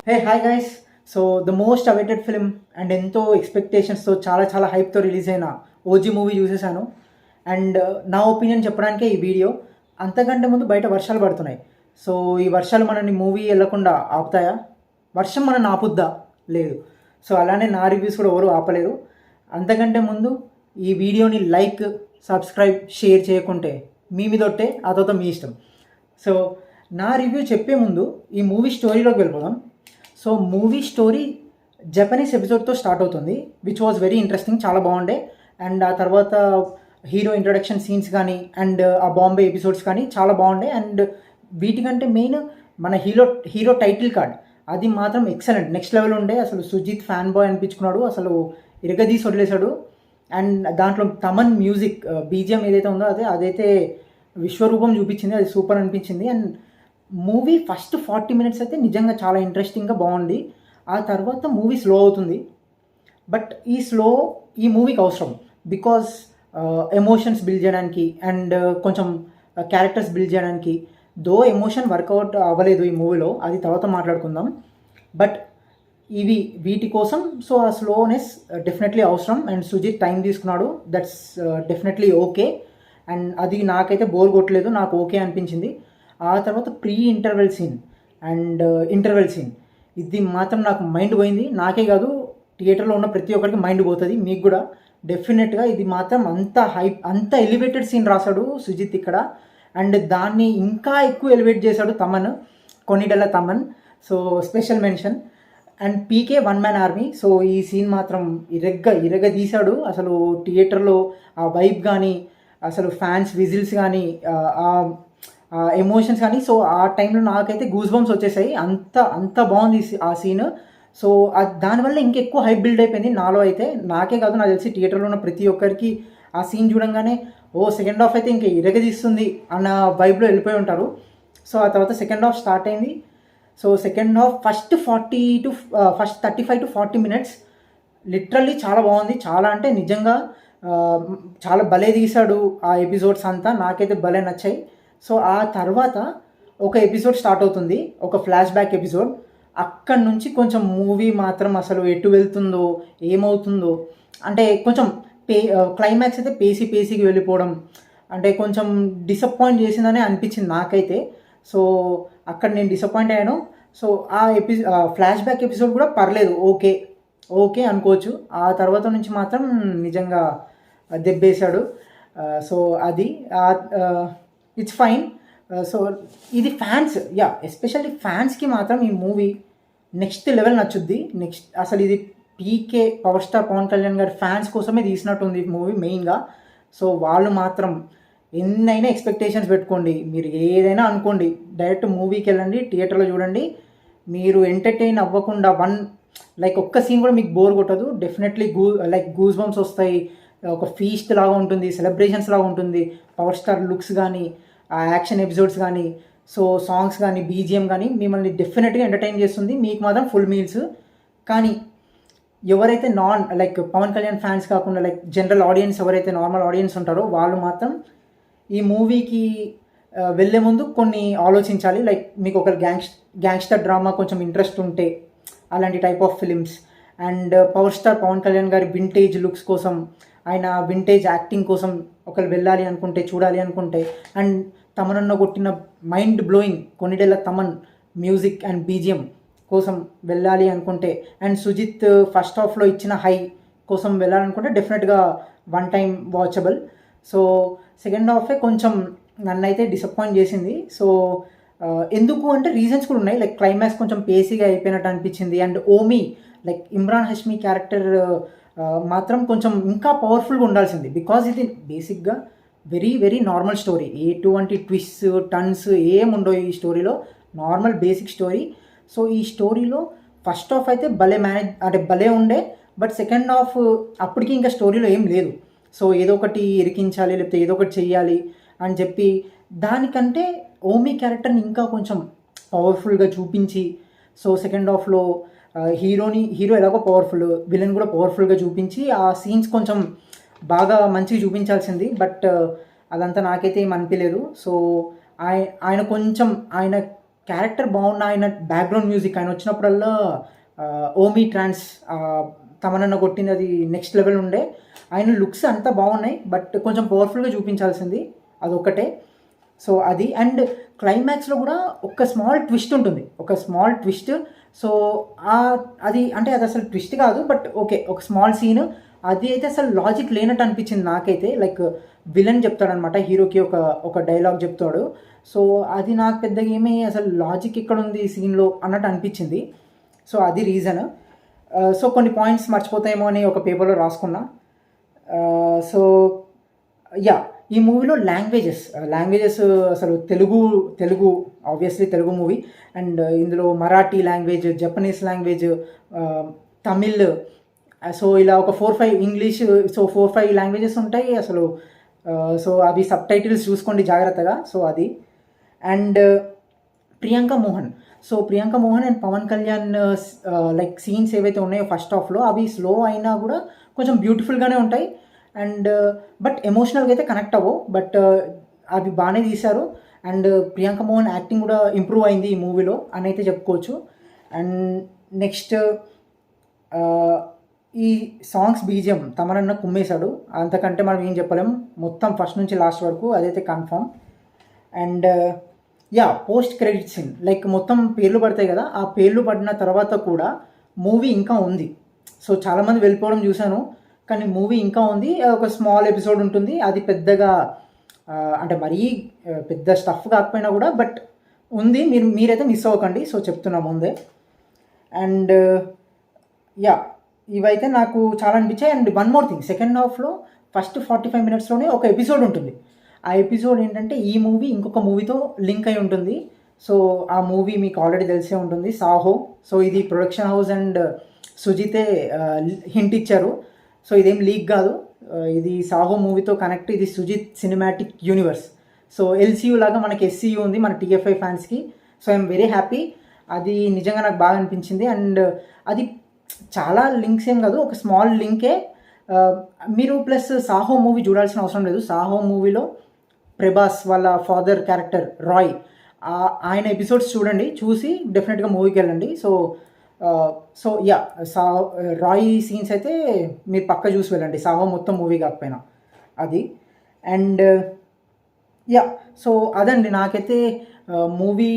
Hey hi guys. So the most awaited film and ఎంతో ఎక్స్పెక్టేషన్స్తో చాలా హైప్తో release అయిన OG movie చూసేసాను. And నా opinion చెప్పడానికే ఈ వీడియో. అంతకంటే ముందు బయట వర్షాలు పడుతున్నాయి. సో ఈ వర్షాలు మనని మూవీ వెళ్ళకుండా ఆపుతాయా? వర్షం మనని ఆపుద్దా? లేదు. సో అలానే నా రివ్యూస్ కూడా ఎవరు ఆపలేరు. అంతకంటే ముందు ఈ వీడియోని లైక్, సబ్స్క్రైబ్, షేర్ చేయకుంటే మీ మీదొట్టే, ఆ తర్వాత మీ ఇష్టం. సో నా రివ్యూ చెప్పే ముందు ఈ మూవీ స్టోరీలోకి వెళ్ళిపోదాం. సో మూవీ స్టోరీ జపనీస్ ఎపిసోడ్తో స్టార్ట్ అవుతుంది, విచ్ వాజ్ వెరీ ఇంట్రెస్టింగ్, చాలా బాగుండే. అండ్ ఆ తర్వాత హీరో ఇంట్రొడక్షన్ సీన్స్ కానీ అండ్ ఆ బాంబే ఎపిసోడ్స్ కానీ చాలా బాగుండే. అండ్ వీటికంటే మెయిన్ మన హీరో టైటిల్ కార్డ్, అది మాత్రం ఎక్సలెంట్, నెక్స్ట్ లెవెల్ ఉండే. అసలు సుజిత్ ఫ్యాన్ బాయ్ అనిపించుకున్నాడు, అసలు ఇరగదీసి వదిలేశాడు. అండ్ దాంట్లో తమన్ మ్యూజిక్ బీజిఎం ఏదైతే ఉందో అదైతే విశ్వరూపం చూపించింది, అది సూపర్ అనిపించింది. అండ్ మూవీ ఫస్ట్ 40 minutes అయితే నిజంగా చాలా ఇంట్రెస్టింగ్గా బాగుంది. ఆ తర్వాత మూవీ స్లో అవుతుంది. బట్ ఈ మూవీకి అవసరం, బికాస్ ఎమోషన్స్ బిల్డ్ చేయడానికి అండ్ కొంచెం క్యారెక్టర్స్ బిల్డ్ చేయడానికి. దో ఎమోషన్ వర్కౌట్ అవ్వలేదు ఈ మూవీలో, అది తర్వాత మాట్లాడుకుందాం. బట్ వీటి కోసం సో ఆ స్లోనెస్ డెఫినెట్లీ అవసరం. అండ్ సుజిత్ టైం తీసుకున్నాడు, దట్స్ డెఫినెట్లీ ఓకే. అండ్ అది నాకైతే బోర్ కొట్టలేదు, నాకు ఓకే అనిపించింది. ఆ తర్వాత ఇంటర్వెల్ సీన్ ఇది మాత్రం నాకు మైండ్ పోయింది. నాకే కాదు, థియేటర్లో ఉన్న ప్రతి ఒక్కరికి మైండ్ పోతుంది, మీకు కూడా డెఫినెట్గా. ఇది మాత్రం అంత ఎలివేటెడ్ సీన్ రాశాడు సుజిత్ ఇక్కడ. అండ్ దాన్ని ఇంకా ఎక్కువ ఎలివేట్ చేశాడు కొన్నిడెల్ల Thaman. So special mention. And PK one man army. So ఈ సీన్ మాత్రం ఇరగ తీశాడు. అసలు థియేటర్లో ఆ వైబ్ కానీ, అసలు ఫ్యాన్స్ విజిల్స్ కానీ, ఎమోషన్స్ కానీ, సో ఆ టైంలో నాకైతే గూస్ బంప్స్ వచ్చేసాయి. అంత బాగుంది ఆ సీన్. సో దానివల్ల ఇంకెక్కువ హైప్ బిల్డ్ అయిపోయింది నాలో అయితే. నాకే కాదు, నాకు తెలిసి థియేటర్లో ఉన్న ప్రతి ఒక్కరికి ఆ సీన్ చూడంగానే సెకండ్ హాఫ్ అయితే ఇంకా ఇరగదీస్తుంది అన్న వైబ్లో వెళ్ళిపోయి ఉంటారు. సో ఆ తర్వాత సెకండ్ హాఫ్ స్టార్ట్ అయింది. So second half first 35 to 40 minutes literally చాలా బాగుంది. చాలా అంటే నిజంగా చాలా భలే తీశాడు ఆ ఎపిసోడ్స్ అంతా, నాకైతే భలే నచ్చాయి. సో ఆ తర్వాత ఒక ఎపిసోడ్ స్టార్ట్ అవుతుంది, ఒక ఫ్లాష్ బ్యాక్ ఎపిసోడ్. అక్కడి నుంచి కొంచెం మూవీ మాత్రం అసలు ఎటు వెళ్తుందో ఏమవుతుందో, అంటే కొంచెం క్లైమాక్స్ అయితే పేసీకి వెళ్ళిపోవడం, అంటే కొంచెం డిసప్పాయింట్ చేసిందనే అనిపించింది నాకైతే. సో అక్కడ నేను డిసప్పాయింట్ అయ్యాను. సో ఆ ఫ్లాష్ బ్యాక్ ఎపిసోడ్ కూడా పర్లేదు, ఓకే అనుకోవచ్చు. ఆ తర్వాత నుంచి మాత్రం నిజంగా దెబ్బేశాడు. సో అది ఇట్స్ ఫైన్. సో ఇది ఎస్పెషల్లీ ఫ్యాన్స్కి మాత్రం ఈ మూవీ నెక్స్ట్ లెవెల్ నచ్చుద్ది. అసలు ఇది PK power star Pawan Kalyan గారి ఫ్యాన్స్ కోసమే తీసినట్టుంది ఈ మూవీ మెయిన్గా. సో వాళ్ళు మాత్రం ఎన్నైనా ఎక్స్పెక్టేషన్స్ పెట్టుకోండి, మీరు ఏదైనా అనుకోండి, డైరెక్ట్ మూవీకి వెళ్ళండి, థియేటర్లో చూడండి. మీరు ఎంటర్టైన్ అవ్వకుండా ఒక్క సీన్ కూడా మీకు బోర్ కొట్టదు. డెఫినెట్లీ గూస్ బంప్స్ వస్తాయి, ఒక ఫీస్ట్ లాగా ఉంటుంది, సెలబ్రేషన్స్ లాగా ఉంటుంది. పవర్ స్టార్ లుక్స్ కానీ, ఆ యాక్షన్ ఎపిసోడ్స్ కానీ, సో సాంగ్స్ కానీ, బీజిఎం కానీ మిమ్మల్ని డెఫినెట్గా ఎంటర్టైన్ చేస్తుంది. మీకు మాత్రం ఫుల్ మీల్స్. కానీ ఎవరైతే పవన్ కళ్యాణ్ ఫ్యాన్స్ కాకుండా జనరల్ ఆడియన్స్, ఎవరైతే నార్మల్ ఆడియన్స్ ఉంటారో వాళ్ళు మాత్రం ఈ మూవీకి వెళ్ళే ముందు కొన్ని ఆలోచించాలి. మీకు ఒక గ్యాంగ్స్టర్ డ్రామా కొంచెం ఇంట్రెస్ట్ ఉంటే అలాంటి type of films, and power star Pawan Kalyan గారి వింటేజ్ లుక్స్ కోసం, ఆయన వింటేజ్ యాక్టింగ్ కోసం ఒకరు వెళ్ళాలి అనుకుంటే, చూడాలి అనుకుంటే, అండ్ తమనన్న కొట్టిన మైండ్ బ్లోయింగ్ కొన్నిడేళ్ళ తమన్ మ్యూజిక్ అండ్ బీజిఎం కోసం వెళ్ళాలి అనుకుంటే, అండ్ సుజిత్ ఫస్ట్ హాఫ్లో ఇచ్చిన హై కోసం వెళ్ళాలనుకుంటే డెఫినెట్గా one time watchable. So second హాఫే కొంచెం నన్నైతే డిసప్పాయింట్ చేసింది. సో ఎందుకు అంటే రీజన్స్ కూడా ఉన్నాయి. క్లైమాక్స్ కొంచెం పేసీగా అయిపోయినట్టు అనిపించింది. And owe me Imran Hashmi character మాత్రం కొంచెం ఇంకా పవర్ఫుల్గా ఉండాల్సింది, బికాజ్ ఇది బేసిక్గా వెరీ నార్మల్ స్టోరీ. ఎటువంటి ట్విస్ట్ టర్న్స్ ఏముండవు ఈ స్టోరీలో, నార్మల్ బేసిక్ స్టోరీ. సో ఈ స్టోరీలో ఫస్ట్ హాఫ్ అయితే భలే ఉండే. బట్ సెకండ్ హాఫ్ అప్పటికి ఇంకా స్టోరీలో ఏం లేదు. సో ఏదో ఒకటి ఇరికించాలి, లేకపోతే ఏదో ఒకటి చెయ్యాలి అని చెప్పి, దానికంటే ఓమీ క్యారెక్టర్ని ఇంకా కొంచెం పవర్ఫుల్గా చూపించి, సో సెకండ్ హాఫ్లో హీరో ఎలాగో పవర్ఫుల్, విలన్ కూడా పవర్ఫుల్గా చూపించి ఆ సీన్స్ కొంచెం బాగా మంచిగా చూపించాల్సింది. బట్ అదంతా నాకైతే ఏం అనిపించలేదు. సో ఆయన కొంచెం క్యారెక్టర్ బాగున్న ఆయన బ్యాక్గ్రౌండ్ మ్యూజిక్ ఆయన వచ్చినప్పుడల్లా ఓమీ ట్రాన్స్ తమనన్న కొట్టింది అది నెక్స్ట్ లెవెల్ ఉండే. ఆయన లుక్స్ అంతా బాగున్నాయి, బట్ కొంచెం పవర్ఫుల్గా చూపించాల్సింది అదొక్కటే. సో అది అండ్ క్లైమాక్స్లో కూడా ఒక స్మాల్ ట్విస్ట్ ఉంటుంది, ఒక స్మాల్ ట్విస్ట్. సో అది అంటే అది అసలు ట్విస్ట్ కాదు, బట్ ఓకే ఒక స్మాల్ సీన్. అది అయితే అసలు లాజిక్ లేనట్టు అనిపించింది నాకైతే. లైక్ విలన్ చెప్తాడనమాట హీరోకి ఒక డైలాగ్ చెప్తాడు. సో అది నాకు పెద్దగా ఏమీ అసలు లాజిక్ ఎక్కడ ఉంది ఈ సీన్లో అన్నట్టు అనిపించింది. సో అది రీజన్. సో కొన్ని పాయింట్స్ మర్చిపోతాయేమో అని ఒక పేపర్లో రాసుకున్నా. సో యా, ఈ మూవీలో లాంగ్వేజెస్ అసలు Telugu obviously Telugu movie. And ఇందులో Marathi language, Japanese language, Tamil, so ఇలా ఒక 4-5 ఇంగ్లీష్, సో 4-5 లాంగ్వేజెస్ ఉంటాయి అసలు. సో అవి సబ్ టైటిల్స్ చూసుకోండి జాగ్రత్తగా. సో అది and Priyanka Mohan and Pawan Kalyan like scenes ఏవైతే ఉన్నాయో ఫస్ట్ హాఫ్లో అవి స్లో అయినా కూడా కొంచెం బ్యూటిఫుల్గానే ఉంటాయి. అండ్ బట్ ఎమోషనల్గా అయితే కనెక్ట్ అవ్వవు, బట్ అవి బాగానే తీశారు. అండ్ ప్రియాంక మోహన్ యాక్టింగ్ కూడా ఇంప్రూవ్ అయింది ఈ మూవీలో అని అయితే చెప్పుకోవచ్చు. అండ్ నెక్స్ట్ ఈ సాంగ్స్ బీజిఎం తమనన్న కుమ్మేశాడు, అంతకంటే మనం ఏం చెప్పలేం. మొత్తం ఫస్ట్ నుంచి లాస్ట్ వరకు అదైతే confirm. And yeah, post credit scene like మొత్తం పేర్లు పడతాయి కదా, ఆ పేర్లు పడిన తర్వాత కూడా మూవీ ఇంకా ఉంది. సో చాలామంది వెళ్ళిపోవడం చూశాను, కానీ మూవీ ఇంకా ఉంది. ఒక స్మాల్ ఎపిసోడ్ ఉంటుంది, అది పెద్దగా అంటే మరీ పెద్ద స్టఫ్ కాకపోయినా కూడా బట్ ఉంది. మీరైతే మిస్ అవ్వకండి. సో చెప్తున్నా ముందే. అండ్ యా, ఇవైతే నాకు చాలా అనిపించాయి. And one more thing, second హాఫ్లో ఫస్ట్ 45 మినిట్స్లోనే ఒక ఎపిసోడ్ ఉంటుంది. ఆ ఎపిసోడ్ ఏంటంటే ఈ మూవీ ఇంకొక మూవీతో లింక్ అయి ఉంటుంది. సో ఆ మూవీ మీకు ఆల్రెడీ తెలిసే ఉంటుంది, సాహో. సో ఇది ప్రొడక్షన్ హౌస్ అండ్ సుజితే హింట్ ఇచ్చారు. సో ఇదేం లీక్ కాదు, ఇది సాహో మూవీతో కనెక్ట్. ఇది Sujeeth cinematic universe. So LCU లాగా మనకి ఎస్సీయూ ఉంది మన టీఎఫ్ఐ ఫ్యాన్స్కి. So I'm very happy. అది నిజంగా నాకు బాగా అనిపించింది. అండ్ అది చాలా లింక్స్ ఏం కాదు, ఒక స్మాల్ లింకే. మీరు ప్లస్ సాహో మూవీ చూడాల్సిన అవసరం లేదు. సాహో మూవీలో ప్రభాస్ వాళ్ళ ఫాదర్ క్యారెక్టర్ రాయ్, ఆయన ఎపిసోడ్స్ చూడండి, చూసి డెఫినెట్గా మూవీకి వెళ్ళండి. సో యా, రాయ్ సీన్స్ అయితే మీరు పక్క చూసి వెళ్ళండి, సాహో మొత్తం మూవీ కాకపోయినా అది. అండ్ యా, సో అదండి నాకైతే మూవీ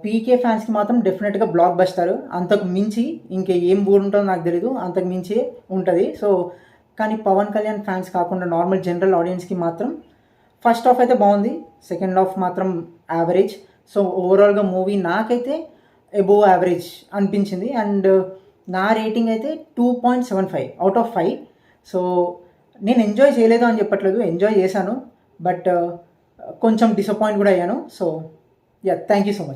పీకే ఫ్యాన్స్కి మాత్రం డెఫినెట్గా బ్లాక్ బస్టర్. అంతకు మించి ఇంకే ఏం బోర్ ఉంటుందో నాకు తెలీదు, అంతకు మించి ఉంటుంది. సో కానీ పవన్ కళ్యాణ్ ఫ్యాన్స్ కాకుండా నార్మల్ జనరల్ ఆడియన్స్కి మాత్రం ఫస్ట్ హాఫ్ అయితే బాగుంది, సెకండ్ హాఫ్ మాత్రం యావరేజ్. సో ఓవరాల్గా మూవీ నాకైతే అబోవ్ యావరేజ్ అనిపించింది. అండ్ నా రేటింగ్ అయితే 2.75 అవుట్ ఆఫ్ 5. సో నేను ఎంజాయ్ చేయలేదు అని చెప్పట్లేదు, ఎంజాయ్ చేశాను, బట్ కొంచెం డిసప్పాయింట్ కూడా అయ్యాను. So yeah, thank you so much.